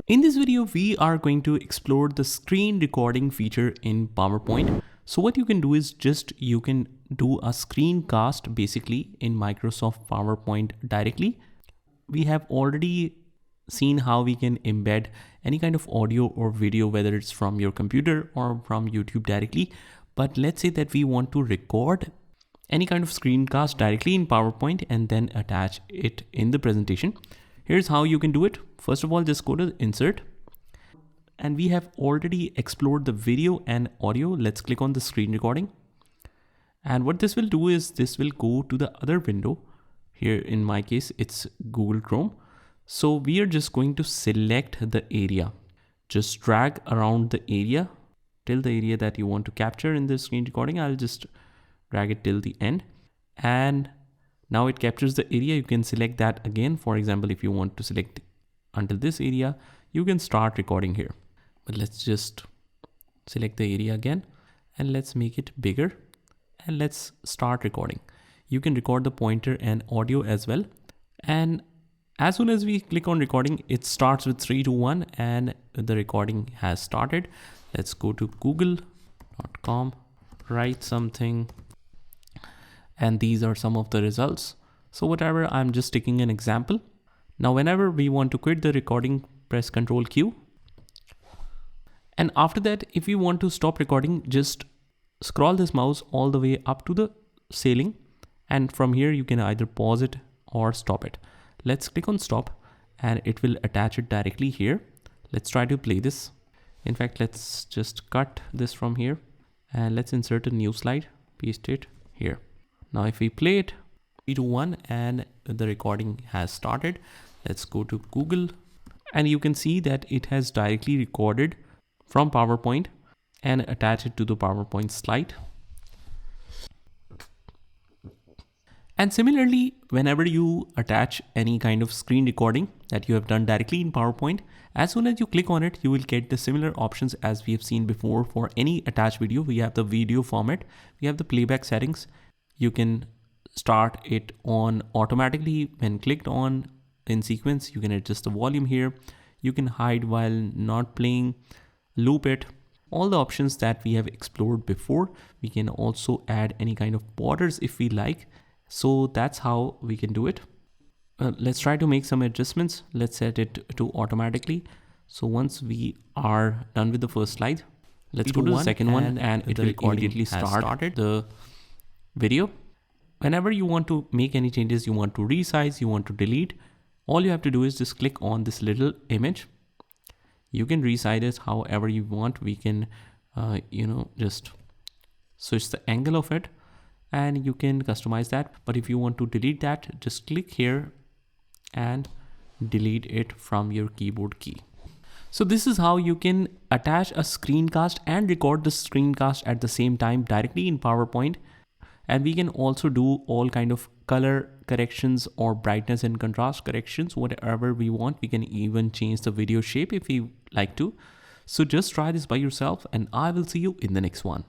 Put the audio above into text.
In this video, we are going to explore the screen recording feature in PowerPoint. So what you can do is you can do a screencast basically in Microsoft PowerPoint directly. We have already seen how we can embed any kind of audio or video, whether it's from your computer or from YouTube directly. But let's say that we want to record any kind of screencast directly in PowerPoint and then attach it in the presentation. Here's how you can do it. First of all, just go to Insert. And we have already explored the video and audio. Let's click on the screen recording. And what this will do is this will go to the other window. Here in my case, it's Google Chrome. So we are just going to select the area. Just drag around the area till the area that you want to capture in the screen recording. I'll just drag it till the end. And now it captures the area. You can select that again. For example, if you want to select until this area, you can start recording here. But let's just select the area again and let's make it bigger and let's start recording. You can record the pointer and audio as well. And as soon as we click on recording, it starts with 3, 2, 1 and the recording has started. Let's go to google.com, write something. And these are some of the results. So whatever, I'm just taking an example. Now, whenever we want to quit the recording, press Ctrl Q. And after that, if you want to stop recording, just scroll this mouse all the way up to the ceiling. And from here, you can either pause it or stop it. Let's click on stop and it will attach it directly here. Let's try to play this. In fact, let's just cut this from here and let's insert a new slide, paste it here. Now, if we play it 3, 2, 1 and the recording has started, let's go to Google and you can see that it has directly recorded from PowerPoint and attach it to the PowerPoint slide. And similarly, whenever you attach any kind of screen recording that you have done directly in PowerPoint, as soon as you click on it, you will get the similar options as we have seen before for any attached video. We have the video format, we have the playback settings. You can start it on automatically when clicked on in sequence. You can adjust the volume here. You can hide while not playing, loop it, all the options that we have explored before. We can also add any kind of borders if we like. So that's how we can do it. Let's try to make some adjustments. Let's set it to automatically. So once we are done with the first slide, let's go to the second one and it will immediately start the video. Whenever you want to make any changes, you want to resize, you want to delete, all you have to do is just click on this little image. You can resize it however you want. We can, just switch the angle of it and you can customize that. But if you want to delete that, just click here and delete it from your keyboard key. So this is how you can attach a screencast and record the screencast at the same time directly in PowerPoint. And we can also do all kind of color corrections or brightness and contrast corrections, whatever we want. We can even change the video shape if we like to. So just try this by yourself and I will see you in the next one.